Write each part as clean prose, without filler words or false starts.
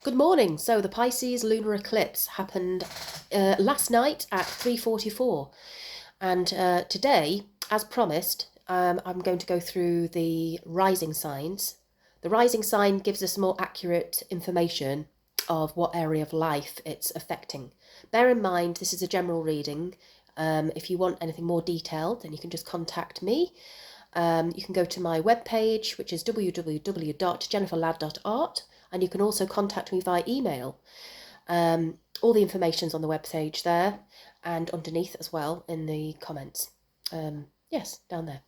Good morning. So the Pisces Lunar Eclipse happened last night at 3:44, and today, as promised, I'm going to go through the rising signs. The rising sign gives us more accurate information of what area of life it's affecting. Bear in mind, this is a general reading. If you want anything more detailed, then you can just contact me. You can go to my webpage, which is www.JenniferLadd.Art, and you can also contact me via email. All the information's on the webpage there, and underneath as well in the comments. Yes, down there.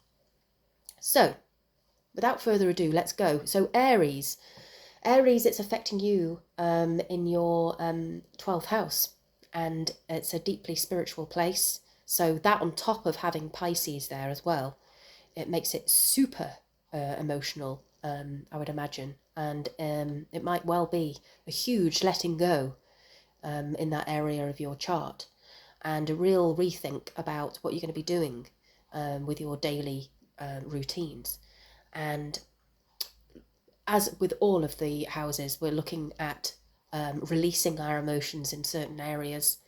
So, without further ado, let's go. So, Aries. Aries, it's affecting you in your 12th house, and it's a deeply spiritual place. So, that on top of having Pisces there as well, it makes it super emotional, I would imagine. And it might well be a huge letting go in that area of your chart, and a real rethink about what you're going to be doing with your daily routines. And as with all of the houses, we're looking at releasing our emotions in certain areas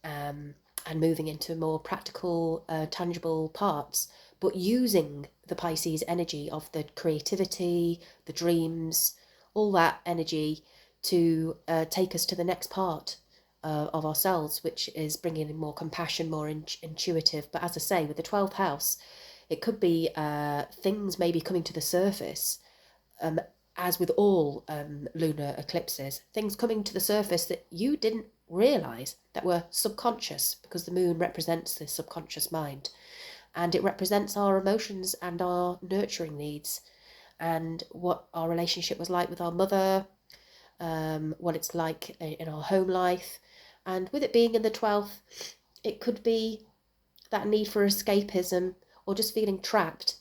and moving into more practical, tangible parts, but using the Pisces energy of the creativity, the dreams, all that energy to take us to the next part of ourselves, which is bringing in more compassion, more intuitive. But as I say, with the 12th house, it could be things maybe coming to the surface, as with all lunar eclipses, things coming to the surface that you didn't realise that were subconscious, because the moon represents the subconscious mind, and it represents our emotions and our nurturing needs, and what our relationship was like with our mother, what it's like in our home life. And with it being in the 12th, it could be that need for escapism, or just feeling trapped,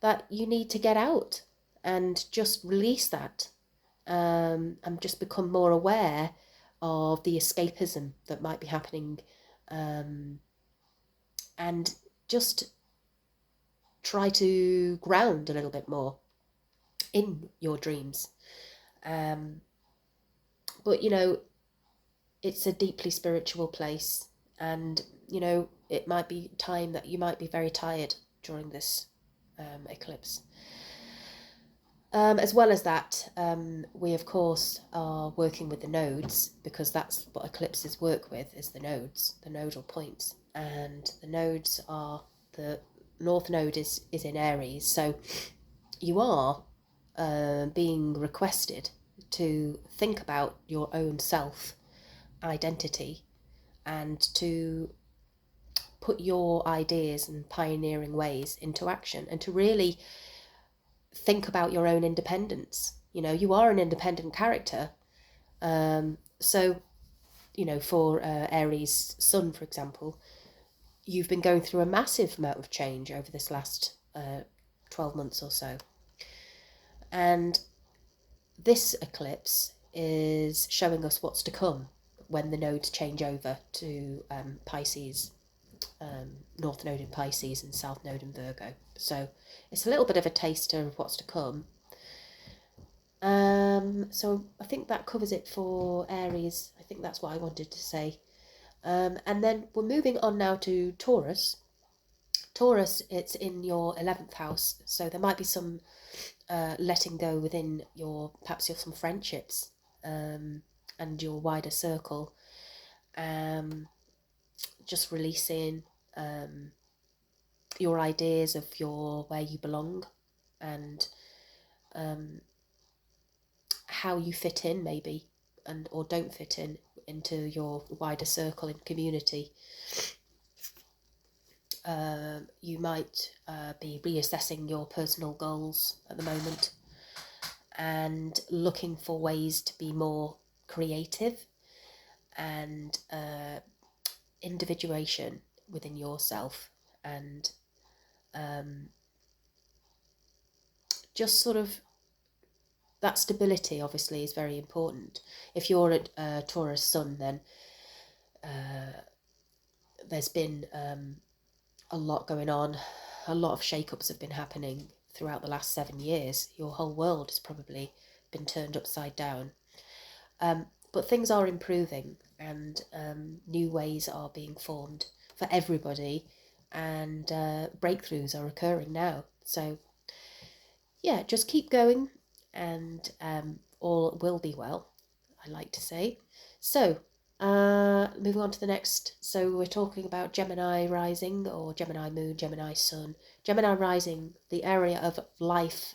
that you need to get out and just release that, and just become more aware of the escapism that might be happening, and just try to ground a little bit more in your dreams. But it's a deeply spiritual place, and it might be time that you might be very tired during this eclipse. As well as that, we of course are working with the nodes, because that's what eclipses work with, is the nodes, the nodal points. And the nodes are, the North Node is in Aries, so you are being requested to think about your own self identity, and to put your ideas and pioneering ways into action, and to really think about your own independence. You are an independent character. So, for Aries Sun, for example, you've been going through a massive amount of change over this last 12 months or so. And this eclipse is showing us what's to come when the nodes change over to Pisces, North Node in Pisces and South Node in Virgo. So it's a little bit of a taster of what's to come. So I think that covers it for Aries. I think that's what I wanted to say. And then we're moving on now to Taurus. Taurus, it's in your 11th house, so there might be some letting go within perhaps some friendships, and your wider circle. Just releasing your ideas of where you belong, and how you fit in, maybe, or don't fit into your wider circle and community. You might be reassessing your personal goals at the moment, and looking for ways to be more creative, and individuation within yourself, and just sort of that stability obviously is very important. If you're a Taurus Sun, then there's been a lot going on. A lot of shake-ups have been happening throughout the last 7 years. Your whole world has probably been turned upside down. But things are improving, and new ways are being formed for everybody, and breakthroughs are occurring now. So yeah, just keep going, and all will be well, I like to say. So moving on to the next. So we're talking about Gemini rising, or Gemini moon, Gemini sun. Gemini rising, the area of life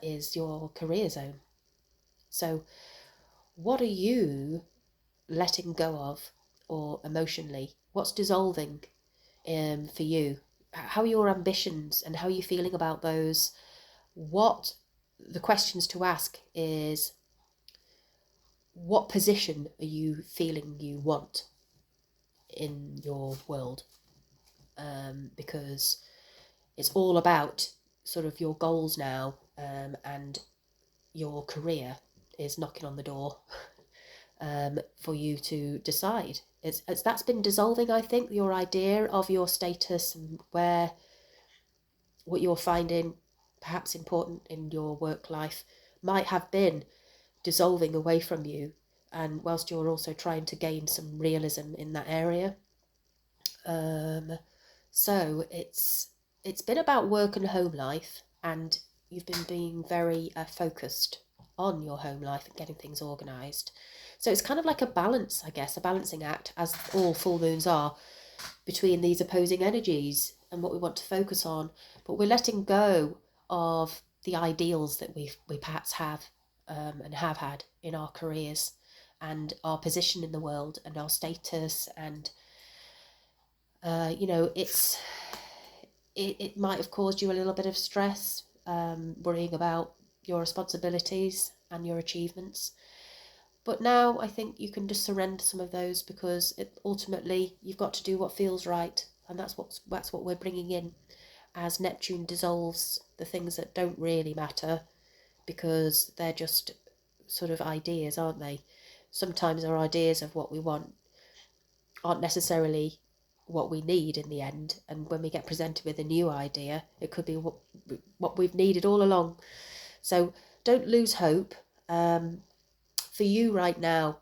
is your career zone. So what are you letting go of, or emotionally? What's dissolving for you? How are your ambitions, and how are you feeling about those? What the questions to ask is, what position are you feeling you want in your world? Because it's all about sort of your goals now, and your career is knocking on the door for you to decide. It's that's been dissolving, I think, your idea of your status and what you're finding perhaps important in your work life might have been dissolving away from you, and whilst you're also trying to gain some realism in that area. So it's been about work and home life, and you've been being very focused on your home life and getting things organised. So it's kind of like a balance, I guess, a balancing act, as all full moons are, between these opposing energies and what we want to focus on. But we're letting go of the ideals that we perhaps have and have had in our careers, and our position in the world, and our status, and it might have caused you a little bit of stress, worrying about your responsibilities and your achievements. But now I think you can just surrender some of those, because ultimately you've got to do what feels right, and that's what we're bringing in as Neptune dissolves the things that don't really matter, because they're just sort of ideas, aren't they? Sometimes our ideas of what we want aren't necessarily what we need in the end, and when we get presented with a new idea, it could be what we've needed all along. So don't lose hope. For you right now,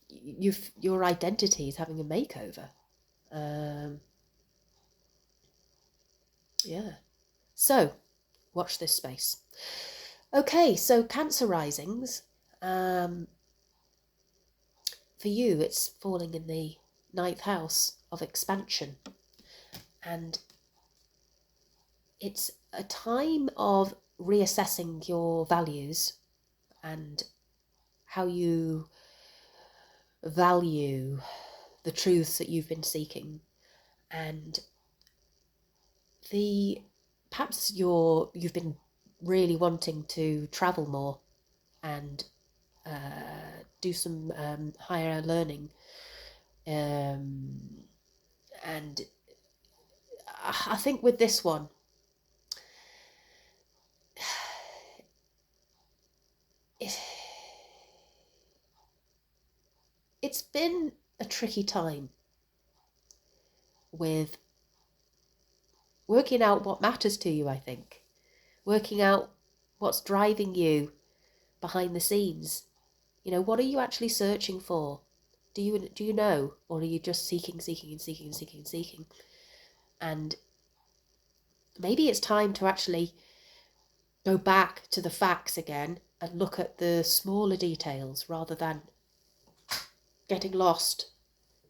your identity is having a makeover. Yeah. So watch this space. Okay, so Cancer risings. For you, it's falling in the 9th house of expansion, and it's a time of reassessing your values and how you value the truths that you've been seeking, and perhaps you've been really wanting to travel more and do some higher learning, and I think with this one, it's been a tricky time with working out what matters to you, I think. Working out what's driving you behind the scenes. You know, what are you actually searching for? Do you know? Or are you just seeking? And maybe it's time to actually go back to the facts again and look at the smaller details, rather than getting lost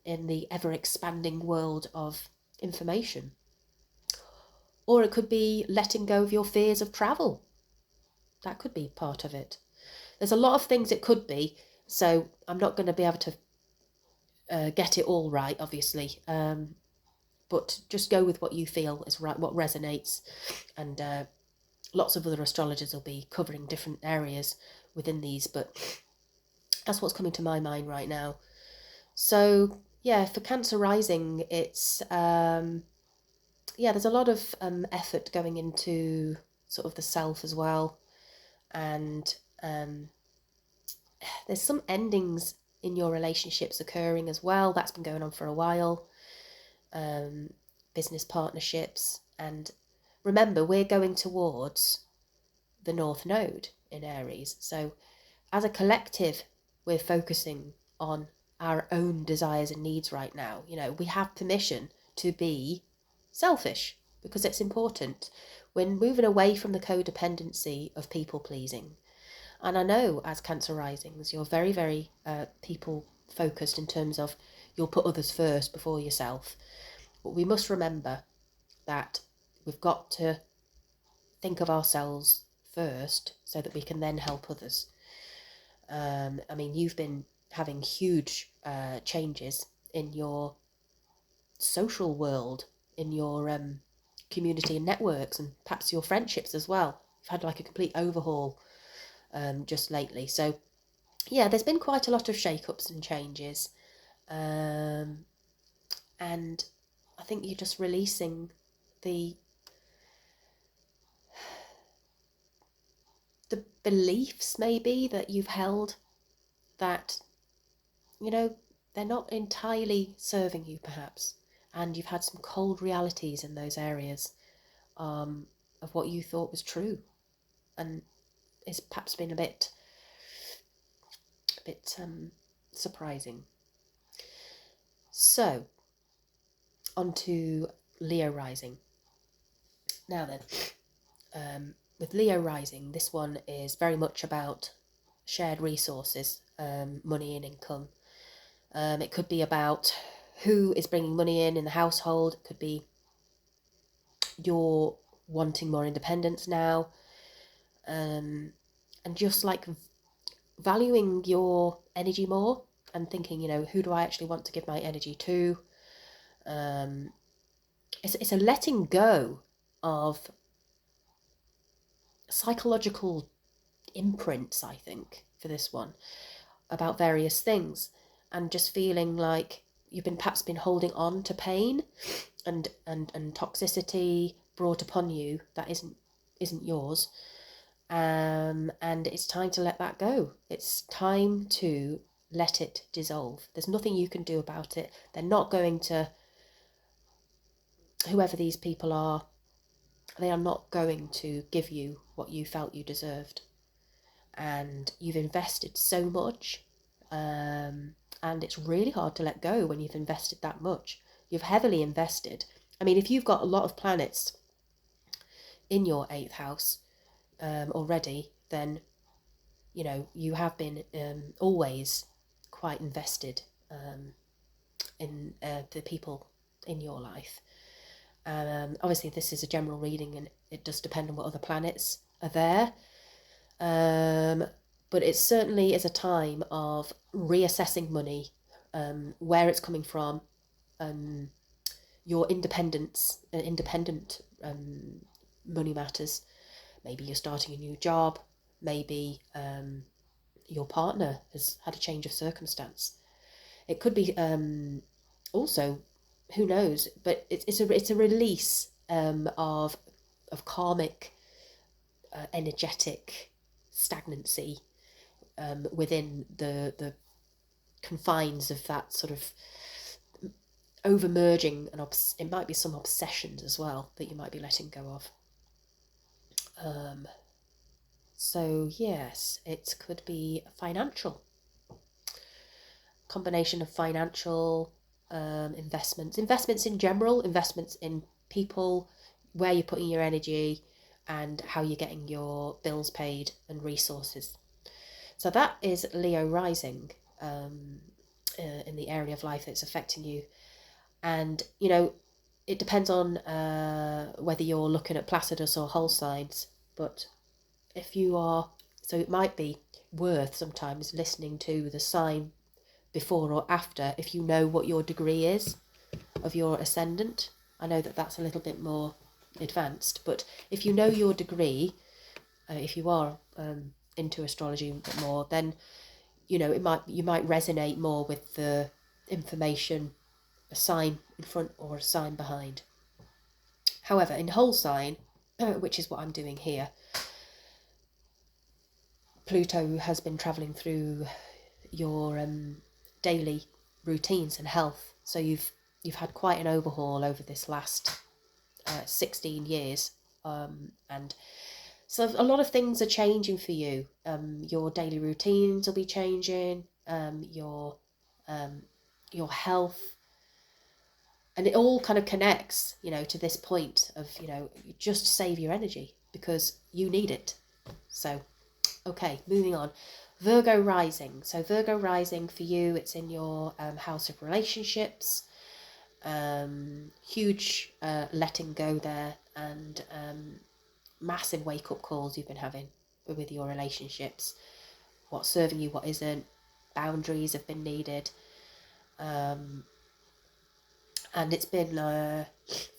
in the ever-expanding world of information. Or it could be letting go of your fears of travel. That could be part of it. There's a lot of things it could be, so I'm not going to be able to get it all right, obviously. But just go with what you feel is right, what resonates. And lots of other astrologers will be covering different areas within these, but that's what's coming to my mind right now. So yeah, for Cancer rising, it's there's a lot of effort going into sort of the self as well, and there's some endings in your relationships occurring as well. That's been going on for a while. Business partnerships, and remember, we're going towards the North Node in Aries. So as a collective, we're focusing on our own desires and needs right now. You know, we have permission to be selfish because it's important. We're moving away from the codependency of people pleasing. And I know as Cancer risings, you're very, very people focused in terms of you'll put others first before yourself. But we must remember that we've got to think of ourselves first so that we can then help others. I mean, you've been having huge changes in your social world, in your community and networks, and perhaps your friendships as well. You've had like a complete overhaul just lately. So yeah, there's been quite a lot of shake-ups and changes. And I think you're just releasing the beliefs maybe that you've held that, you know, they're not entirely serving you perhaps, and you've had some cold realities in those areas of what you thought was true, and it's perhaps been a bit surprising. So on to Leo rising. Now then, with Leo rising, this one is very much about shared resources, money and income. It could be about who is bringing money in the household. It could be you're wanting more independence now, and just like valuing your energy more and thinking, you know, who do I actually want to give my energy to? It's a letting go of psychological imprints, I think, for this one, about various things, and just feeling like you've perhaps been holding on to pain and toxicity brought upon you that isn't yours, and it's time to let that go. It's time to let it dissolve. There's nothing you can do about it. They're not going to, whoever these people are, they are not going to give you what you felt you deserved. And you've invested so much, and it's really hard to let go when you've invested that much. You've heavily invested. I mean, if you've got a lot of planets in your 8th house already, then, you know, you have been always quite invested in the people in your life. Obviously, this is a general reading, and it does depend on what other planets are there. But it certainly is a time of reassessing money, where it's coming from, your independent money matters. Maybe you're starting a new job. Maybe your partner has had a change of circumstance. It could be also, who knows? But it's a release of karmic, energetic stagnancy within the confines of that sort of over-merging, and it might be some obsessions as well that you might be letting go of. So yes, it could be financial. Combination of financial investments in general, investments in people, where you're putting your energy, and how you're getting your bills paid and resources. So that is Leo rising in the area of life that's affecting you. And, you know, it depends on whether you're looking at Placidus or whole signs. But if you are, so it might be worth sometimes listening to the sign before or after, if you know what your degree is of your ascendant. I know that that's a little bit more advanced, but if you know your degree, if you are into astrology a bit more, then, you know, you might resonate more with the information, a sign in front or a sign behind. However, in whole sign, which is what I'm doing here, Pluto has been travelling through your daily routines and health. So you've had quite an overhaul over this last 16 years, and So a lot of things are changing for you. Your daily routines will be changing, your health, and it all kind of connects, to this point of, you just save your energy because you need it. So, okay, moving on. Virgo rising. So Virgo rising for you, it's in your house of relationships. Huge letting go there, and massive wake-up calls you've been having with your relationships. What's serving you, what isn't. Boundaries have been needed. And it's been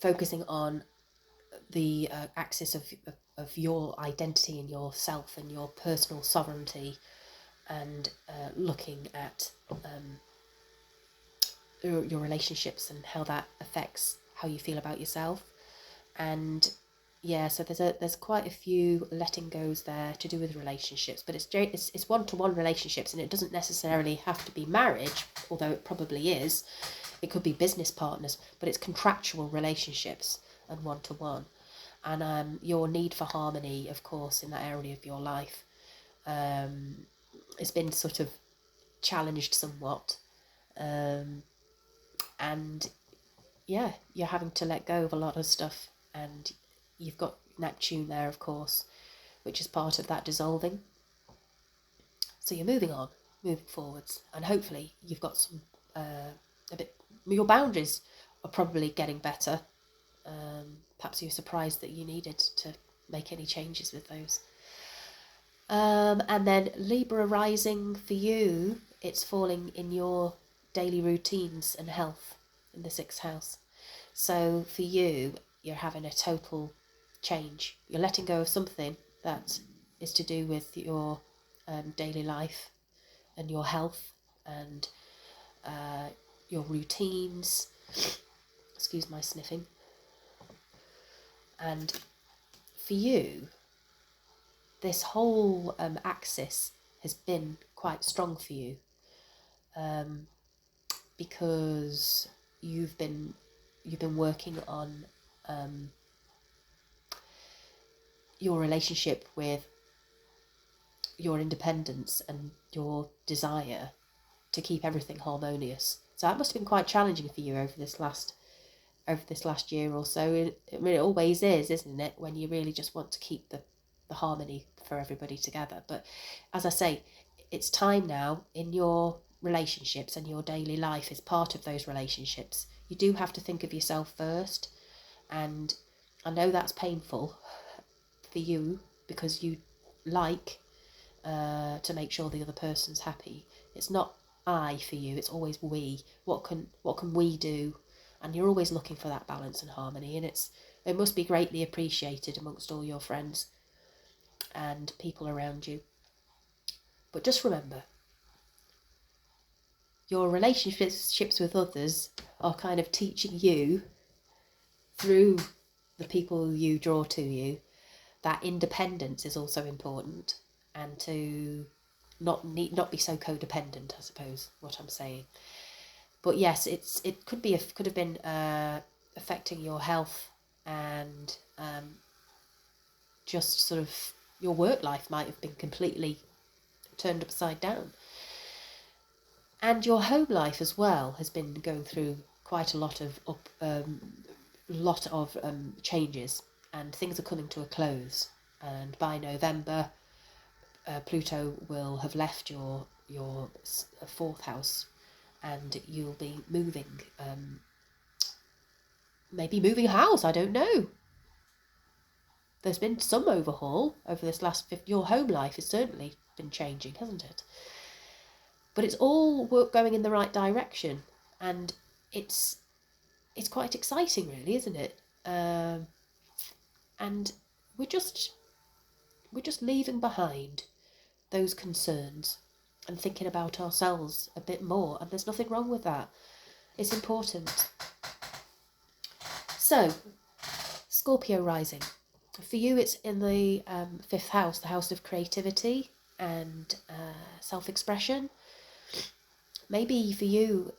focusing on the axis of your identity and yourself and your personal sovereignty, and looking at your relationships and how that affects how you feel about yourself. And yeah, so there's quite a few letting goes there to do with relationships, but it's one-to-one relationships, and it doesn't necessarily have to be marriage, although it probably is. It could be business partners, but it's contractual relationships and one-to-one. And your need for harmony, of course, in that area of your life, has been sort of challenged somewhat. And yeah, you're having to let go of a lot of stuff, and you've got Neptune there, of course, which is part of that dissolving. So you're moving forwards, and hopefully you've got some your boundaries are probably getting better. Perhaps you're surprised that you needed to make any changes with those. And then Libra rising for you, it's falling in your daily routines and health in the 6th house. So for you, you're having a total change. You're letting go of something that is to do with your daily life and your health and your routines. Excuse my sniffing. And for you, this whole axis has been quite strong for you, because you've been working on your relationship with your independence and your desire to keep everything harmonious. So that must have been quite challenging for you over this last year or so. I mean, it always is, isn't it, when you really just want to keep the harmony for everybody together. But as I say, it's time now in your relationships, and your daily life is part of those relationships. You do have to think of yourself first, and I know that's painful for you because you like to make sure the other person's happy. It's not I for you, it's always we. What can we do? And you're always looking for that balance and harmony, and it must be greatly appreciated amongst all your friends and people around you. But just remember, your relationships with others are kind of teaching you, through the people you draw to you, that independence is also important, and to not be so codependent, I suppose, what I'm saying. But yes, it could have been affecting your health, and just sort of your work life might have been completely turned upside down. And your home life as well has been going through quite a lot of changes, and things are coming to a close. And by November, Pluto will have left your 4th house, and you'll be moving, maybe moving house, I don't know. There's been some overhaul over this last your home life has certainly been changing, hasn't it? But it's all going in the right direction, and it's quite exciting, really, isn't it? And we're just leaving behind those concerns and thinking about ourselves a bit more, and there's nothing wrong with that. It's important. So, Scorpio rising. For you, it's in the 5th house, the house of creativity and self-expression. Maybe for you,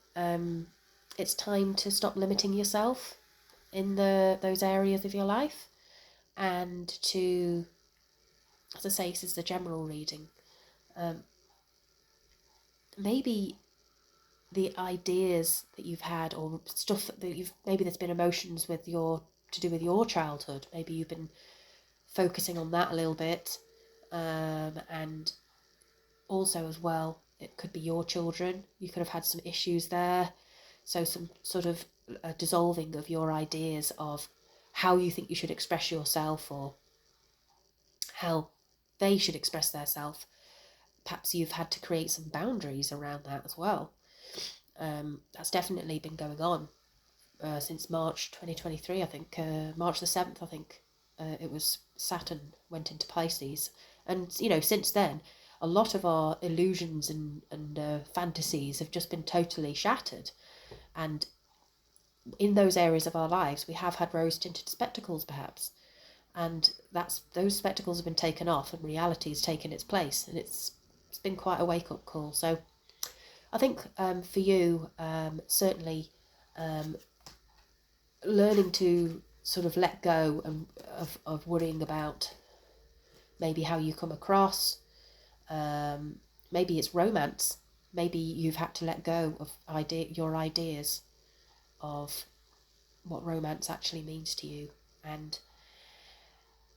it's time to stop limiting yourself in those areas of your life, and to as I say, this is the general reading. Maybe the ideas that you've had, or stuff that maybe there's been emotions with to do with your childhood. Maybe you've been focusing on that a little bit, and also as well, it could be your children. You could have had some issues there, so some sort of dissolving of your ideas of how you think you should express yourself, or how they should express themselves. Perhaps you've had to create some boundaries around that as well. That's definitely been going on since March 2023, I think. March the 7th, I think. It was Saturn went into Pisces. And, since then, a lot of our illusions and fantasies have just been totally shattered. And in those areas of our lives, we have had rose-tinted spectacles, perhaps. And those spectacles have been taken off and reality has taken its place. And it's been quite a wake-up call. So I think for you, certainly learning to sort of let go of worrying about maybe how you come across. Maybe it's romance. Maybe you've had to let go of your ideas of what romance actually means to you. And,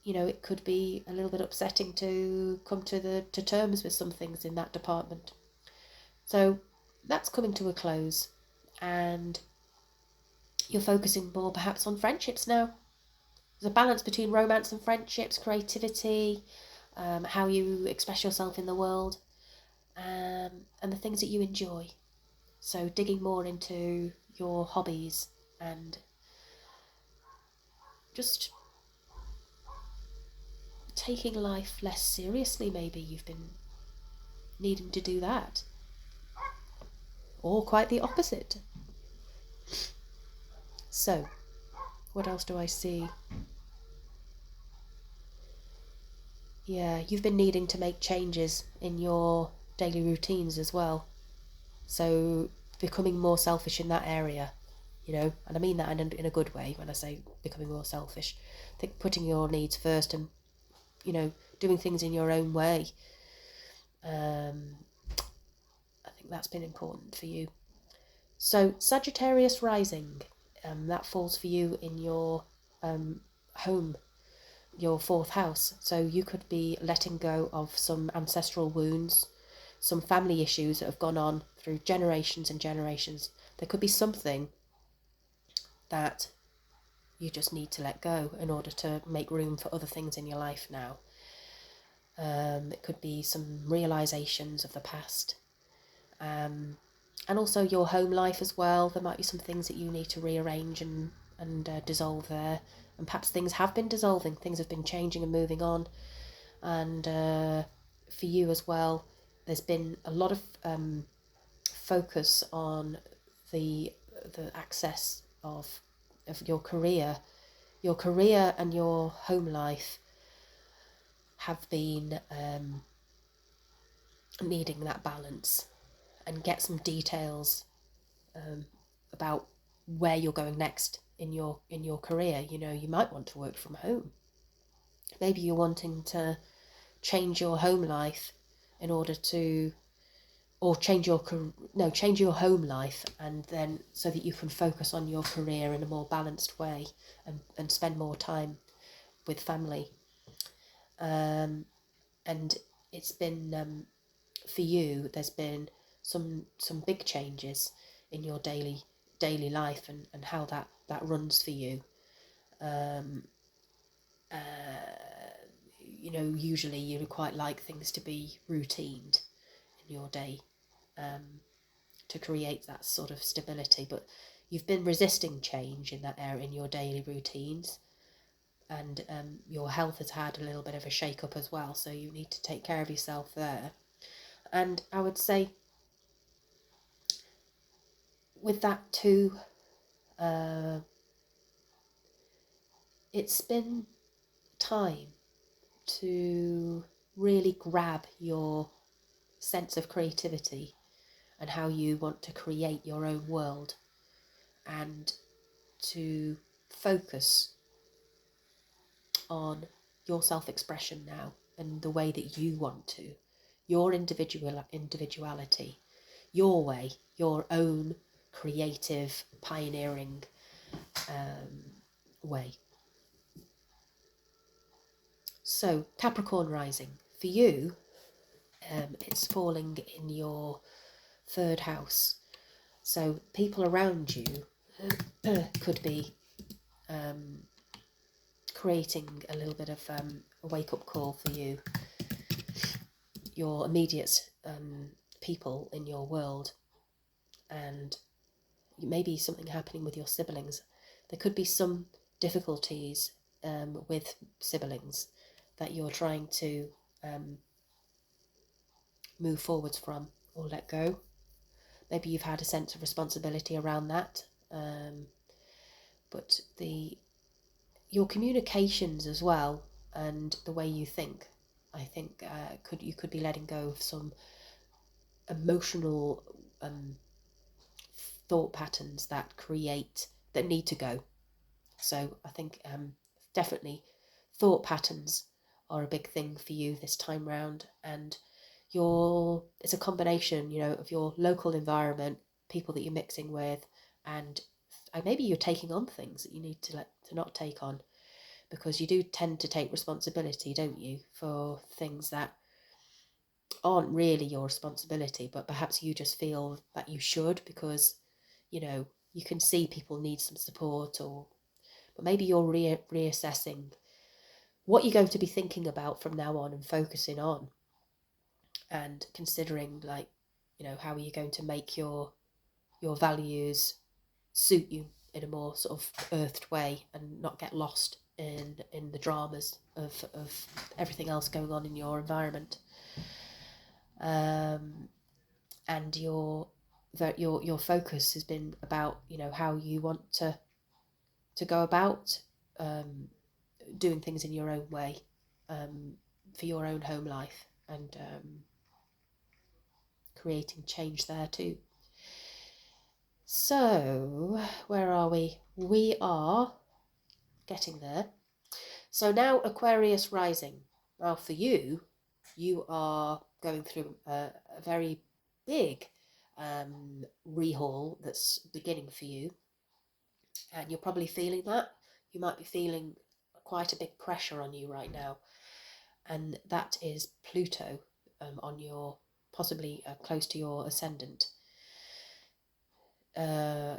it could be a little bit upsetting to come to terms with some things in that department. So that's coming to a close, and you're focusing more perhaps on friendships now. There's a balance between romance and friendships, creativity, how you express yourself in the world, and the things that you enjoy. So digging more into your hobbies and just taking life less seriously. Maybe you've been needing to do that. Or quite the opposite. So, what else do I see? Yeah, you've been needing to make changes in your daily routines as well. So, becoming more selfish in that area, and I mean that in a good way when I say becoming more selfish. I think putting your needs first and, doing things in your own way. I think that's been important for you. So, Sagittarius rising, that falls for you in your home, your fourth house. So you could be letting go of some ancestral wounds, some family issues that have gone on through generations and generations. There could be something that you just need to let go in order to make room for other things in your life now. It could be some realizations of the past. And also your home life as well. There might be some things that you need to rearrange and dissolve there. And perhaps things have been dissolving, things have been changing and moving on. And for you as well, there's been a lot of focus on the access of your career. Your career and your home life have been needing that balance, and get some details about where you're going next in your career. You might want to work from home. Maybe you're wanting to change your home life in order to, or change your home life, and then so that you can focus on your career in a more balanced way, and spend more time with family. And it's been for you, there's been some big changes in your daily life, and how that runs for you. Usually you quite like things to be routined in your day, to create that sort of stability, but you've been resisting change in that area in your daily routines, and your health has had a little bit of a shake-up as well, so you need to take care of yourself there. And I would say with that too, it's been time to really grab your sense of creativity and how you want to create your own world, and to focus on your self-expression now. and the way that you want to, your individuality, your way, your own creative, pioneering way. So Capricorn rising, for you, it's falling in your 3rd house. So people around you could be creating a little bit of a wake-up call for you. Your immediate people in your world, and maybe something happening with your siblings. There could be some difficulties with siblings that you're trying to move forwards from or let go. Maybe you've had a sense of responsibility around that, but your communications as well, and the way you think, I think you could be letting go of some emotional thought patterns that need to go. So I think definitely thought patterns are a big thing for you this time round, and it's a combination, of your local environment, people that you're mixing with, and maybe you're taking on things that you need to not take on, because you do tend to take responsibility, don't you, for things that aren't really your responsibility, but perhaps you just feel that you should, because you can see people need some support, but maybe you're reassessing what you're going to be thinking about from now on and focusing on, and considering, like, how are you going to make your values suit you in a more sort of earthed way, and not get lost in the dramas of everything else going on in your environment. And your focus has been about how you want to go about doing things in your own way, for your own home life, and creating change there too. So where are we? We are getting there. So now Aquarius rising. Now for you are going through a very big rehaul that's beginning for you, and you're probably feeling that. You might be feeling quite a big pressure on you right now, and that is Pluto on your, possibly close to your ascendant.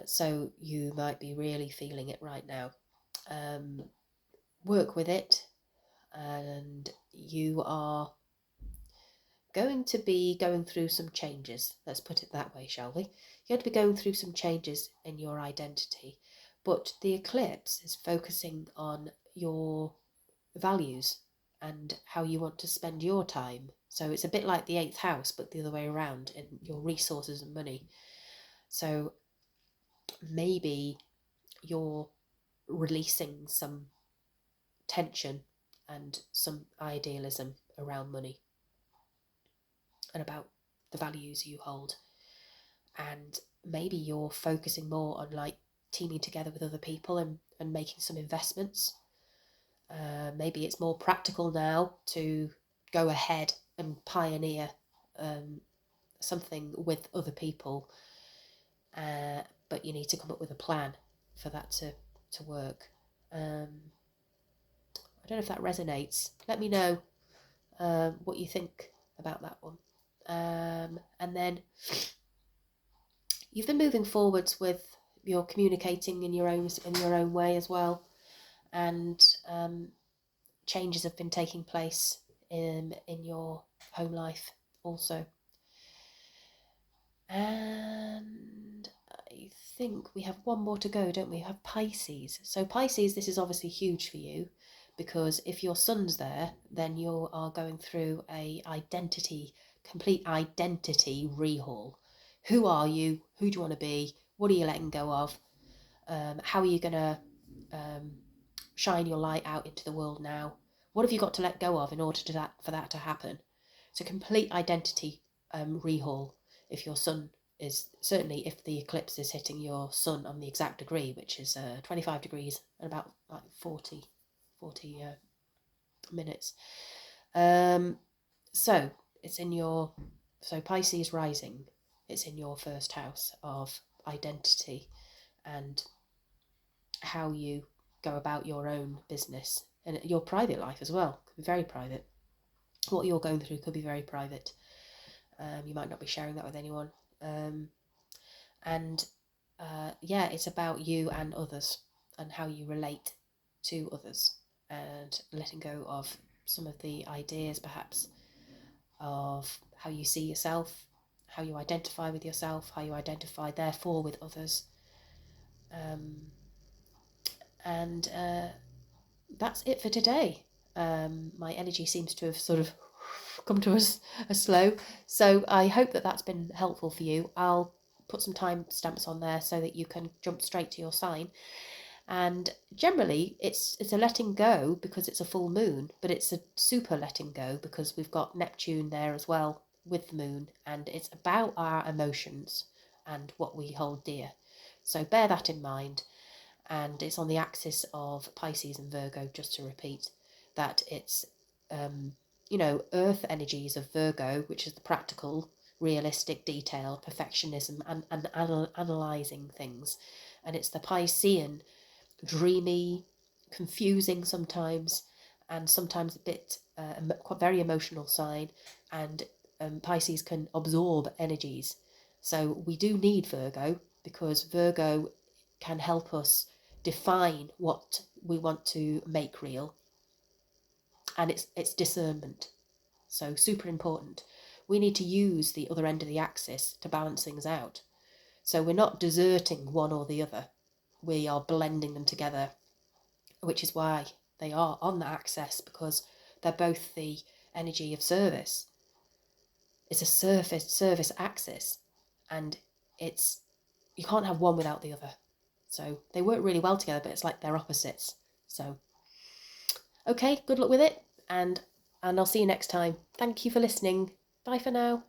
So you might be really feeling it right now. Work with it, and you are going to be going through some changes. Let's put it that way, shall we? You're going to be going through some changes in your identity, but the eclipse is focusing on your values and how you want to spend your time. So it's a bit like the 8th house, but the other way around, in your resources and money. So maybe you're releasing some tension and some idealism around money and about the values you hold. And maybe you're focusing more on, like, teaming together with other people and making some investments. Maybe it's more practical now to go ahead and pioneer something with other people, but you need to come up with a plan for that to work. I don't know if that resonates. Let me know what you think about that one. And then you've been moving forwards with your communicating in your own way as well, and changes have been taking place in your home life also. And I think we have one more to go, don't we? We have Pisces. So Pisces, this is obviously huge for you, because if your sun's there, then you are going through a complete identity rehaul. Who are you? Who do you want to be? What are you letting go of? How are you going to shine your light out into the world now? What have you got to let go of in order for that to happen? It's a complete identity rehaul. If your sun is, certainly if the eclipse is hitting your sun on the exact degree, which is 25 degrees and about like 40 minutes, So it's in your, so Pisces rising, it's in your first house of identity and how you go about your own business and your private life as well. Could be very private. What you're going through could be very private. You might not be sharing that with anyone. And yeah, it's about you and others and how you relate to others and letting go of some of the ideas perhaps of how you see yourself, how you identify with yourself, how you identify therefore with others. And that's it for today. My energy seems to have sort of come to us a slow, so I hope that that's been helpful for you. I'll put some time stamps on there so that you can jump straight to your sign. And generally it's a letting go because it's a full moon, but it's a super letting go because we've got Neptune there as well with the moon, and it's about our emotions and what we hold dear. So bear that in mind. And it's on the axis of Pisces and Virgo, just to repeat that it's earth energies of Virgo, which is the practical, realistic detail, perfectionism, and analysing things. And it's the Piscean, dreamy, confusing sometimes, and sometimes a bit very emotional side. And Pisces can absorb energies. So we do need Virgo because Virgo can help us define what we want to make real, and it's discernment. So super important. We need to use the other end of the axis to balance things out. So we're not deserting one or the other. We are blending them together, which is why they are on the axis, because they're both the energy of service. It's a service axis, and it's, you can't have one without the other. So they work really well together, but it's like they're opposites. So, okay, good luck with it, and I'll see you next time. Thank you for listening. Bye for now.